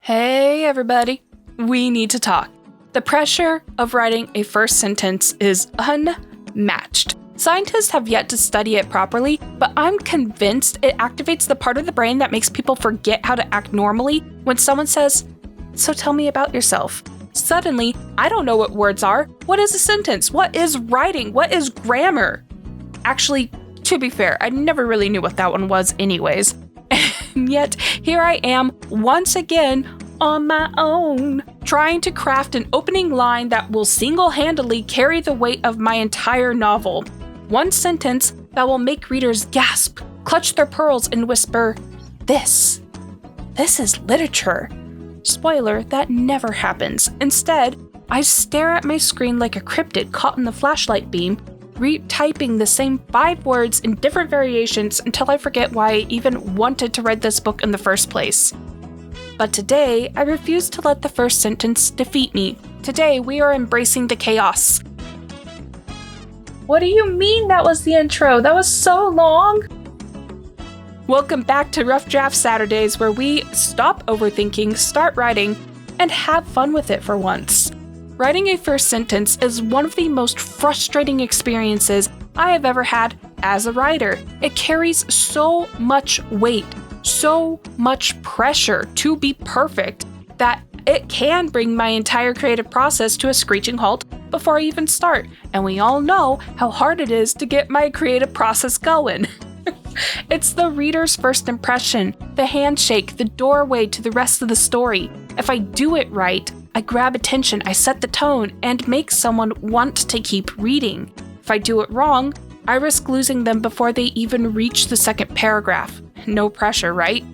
Hey everybody, we need to talk. The pressure of writing a first sentence is unmatched. Scientists have yet to study it properly, but I'm convinced it activates the part of the brain that makes people forget how to act normally when someone says, "So tell me about yourself." Suddenly, I don't know what words are. What is a sentence? What is writing? What is grammar? Actually, to be fair, I never really knew what that one was anyways. And yet, here I am, once again, on my own, trying to craft an opening line that will single-handedly carry the weight of my entire novel. One sentence that will make readers gasp, clutch their pearls, and whisper, This is literature." Spoiler, that never happens. Instead, I stare at my screen like a cryptid caught in the flashlight beam, retyping the same 5 words in different variations until I forget why I even wanted to write this book in the first place. But today, I refuse to let the first sentence defeat me. Today, we are embracing the chaos. What do you mean that was the intro? That was so long! Welcome back to Rough Draft Saturdays, where we stop overthinking, start writing, and have fun with it for once. Writing a first sentence is one of the most frustrating experiences I have ever had as a writer. It carries so much weight, so much pressure to be perfect, that it can bring my entire creative process to a screeching halt before I even start. And we all know how hard it is to get my creative process going. It's the reader's first impression, the handshake, the doorway to the rest of the story. If I do it right, I grab attention, I set the tone, and make someone want to keep reading. If I do it wrong, I risk losing them before they even reach the second paragraph. No pressure, right?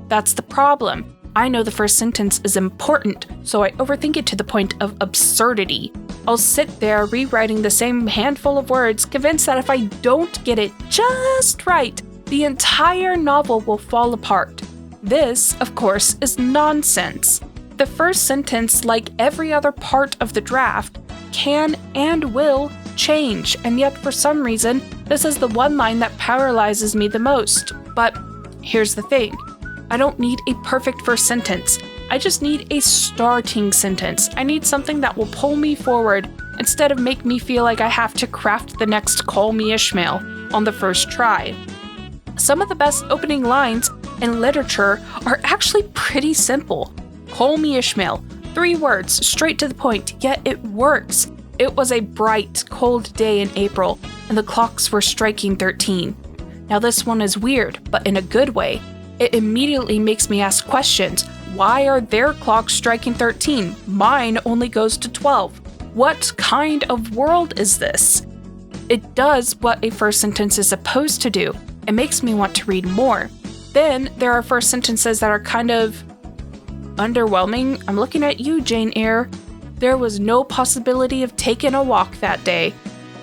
That's the problem. I know the first sentence is important, so I overthink it to the point of absurdity. I'll sit there rewriting the same handful of words, convinced that if I don't get it just right, the entire novel will fall apart. This, of course, is nonsense. The first sentence, like every other part of the draft, can and will change, and yet for some reason, this is the one line that paralyzes me the most. But here's the thing. I don't need a perfect first sentence. I just need a starting sentence. I need something that will pull me forward instead of make me feel like I have to craft the next Call Me Ishmael on the first try. Some of the best opening lines in literature are actually pretty simple. Call me Ishmael. 3 words, straight to the point, yet it works. It was a bright, cold day in April, and the clocks were striking 13. Now this one is weird, but in a good way. It immediately makes me ask questions. Why are their clocks striking 13? Mine only goes to 12. What kind of world is this? It does what a first sentence is supposed to do. It makes me want to read more. Then there are first sentences that are kind of underwhelming. I'm looking at you, Jane Eyre. There was no possibility of taking a walk that day.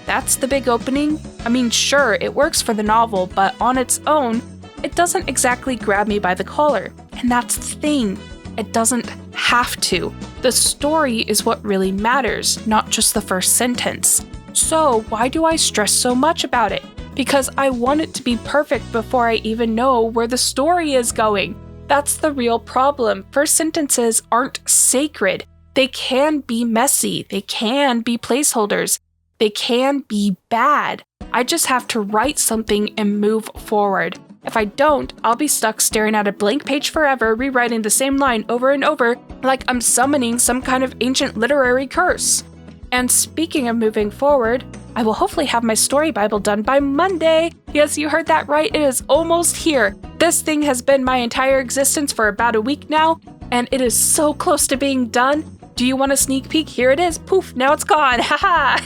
That's the big opening. I mean, sure, it works for the novel, but on its own, it doesn't exactly grab me by the collar. And that's the thing. It doesn't have to. The story is what really matters, not just the first sentence. So why do I stress so much about it? Because I want it to be perfect before I even know where the story is going. That's the real problem. First sentences aren't sacred. They can be messy. They can be placeholders. They can be bad. I just have to write something and move forward. If I don't, I'll be stuck staring at a blank page forever, rewriting the same line over and over, like I'm summoning some kind of ancient literary curse. And speaking of moving forward, I will hopefully have my story Bible done by Monday. Yes, you heard that right. It is almost here. This thing has been my entire existence for about a week now, and it is so close to being done. Do you want a sneak peek? Here it is. Poof, now it's gone. Haha.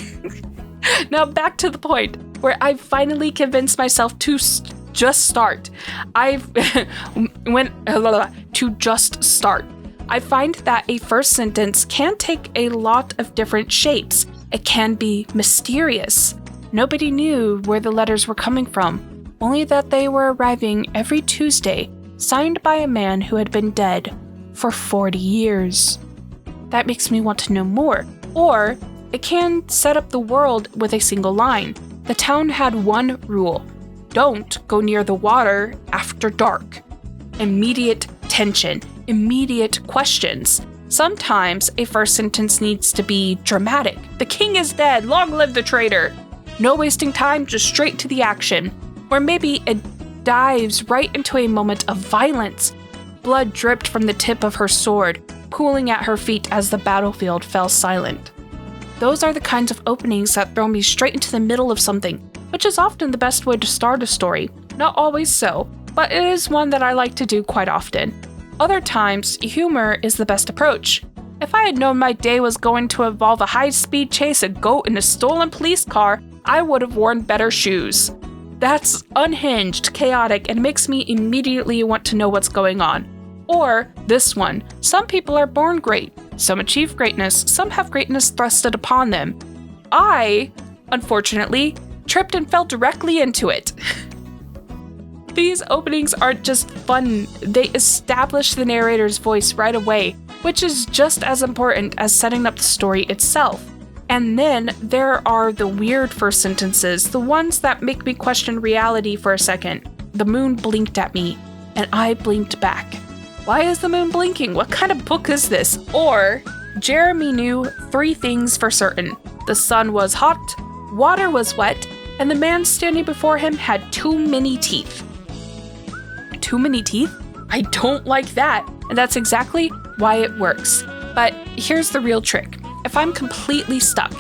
Now back to the point where I've finally convinced myself to just start. I find that a first sentence can take a lot of different shapes. It can be mysterious. Nobody knew where the letters were coming from, only that they were arriving every Tuesday, signed by a man who had been dead for 40 years. That makes me want to know more. Or it can set up the world with a single line. The town had one rule: don't go near the water after dark. Immediate tension. immediate questions. Sometimes a first sentence needs to be dramatic. The king is dead, long live the traitor. No wasting time, just straight to the action. Or maybe it dives right into a moment of violence. Blood dripped from the tip of her sword, pooling at her feet as the battlefield fell silent. Those are the kinds of openings that throw me straight into the middle of something, which is often the best way to start a story. Not always so, but it is one that I like to do quite often. Other times, humor is the best approach. If I had known my day was going to involve a high-speed chase, a goat, and a stolen police car, I would have worn better shoes. That's unhinged, chaotic, and makes me immediately want to know what's going on. Or this one, some people are born great. Some achieve greatness, some have greatness thrusted upon them. I, unfortunately, tripped and fell directly into it. These openings aren't just fun, they establish the narrator's voice right away, which is just as important as setting up the story itself. And then there are the weird first sentences, the ones that make me question reality for a second. The moon blinked at me, and I blinked back. Why is the moon blinking? What kind of book is this? Or, Jeremy knew 3 things for certain. The sun was hot, water was wet, and the man standing before him had too many teeth. Too many teeth? I don't like that. And that's exactly why it works. But here's the real trick. If I'm completely stuck,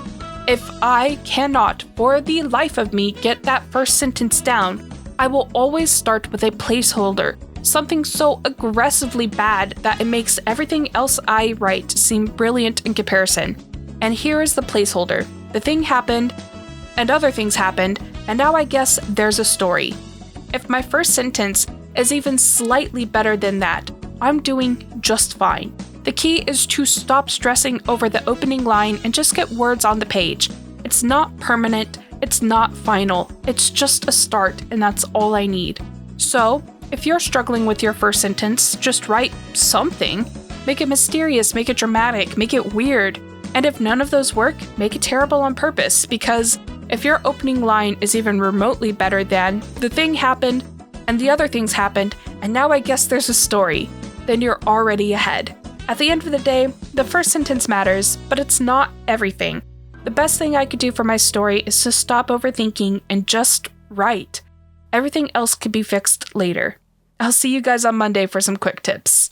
if I cannot, for the life of me, get that first sentence down, I will always start with a placeholder. Something so aggressively bad that it makes everything else I write seem brilliant in comparison. And here is the placeholder. The thing happened, and other things happened, and now I guess there's a story. If my first sentence is even slightly better than that, I'm doing just fine. The key is to stop stressing over the opening line and just get words on the page. It's not permanent, it's not final, it's just a start, and that's all I need. So, if you're struggling with your first sentence, just write something. Make it mysterious, make it dramatic, make it weird. And if none of those work, make it terrible on purpose, because if your opening line is even remotely better than the thing happened, and the other things happened, and now I guess there's a story, then you're already ahead. At the end of the day, the first sentence matters, but it's not everything. The best thing I could do for my story is to stop overthinking and just write. Everything else could be fixed later. I'll see you guys on Monday for some quick tips.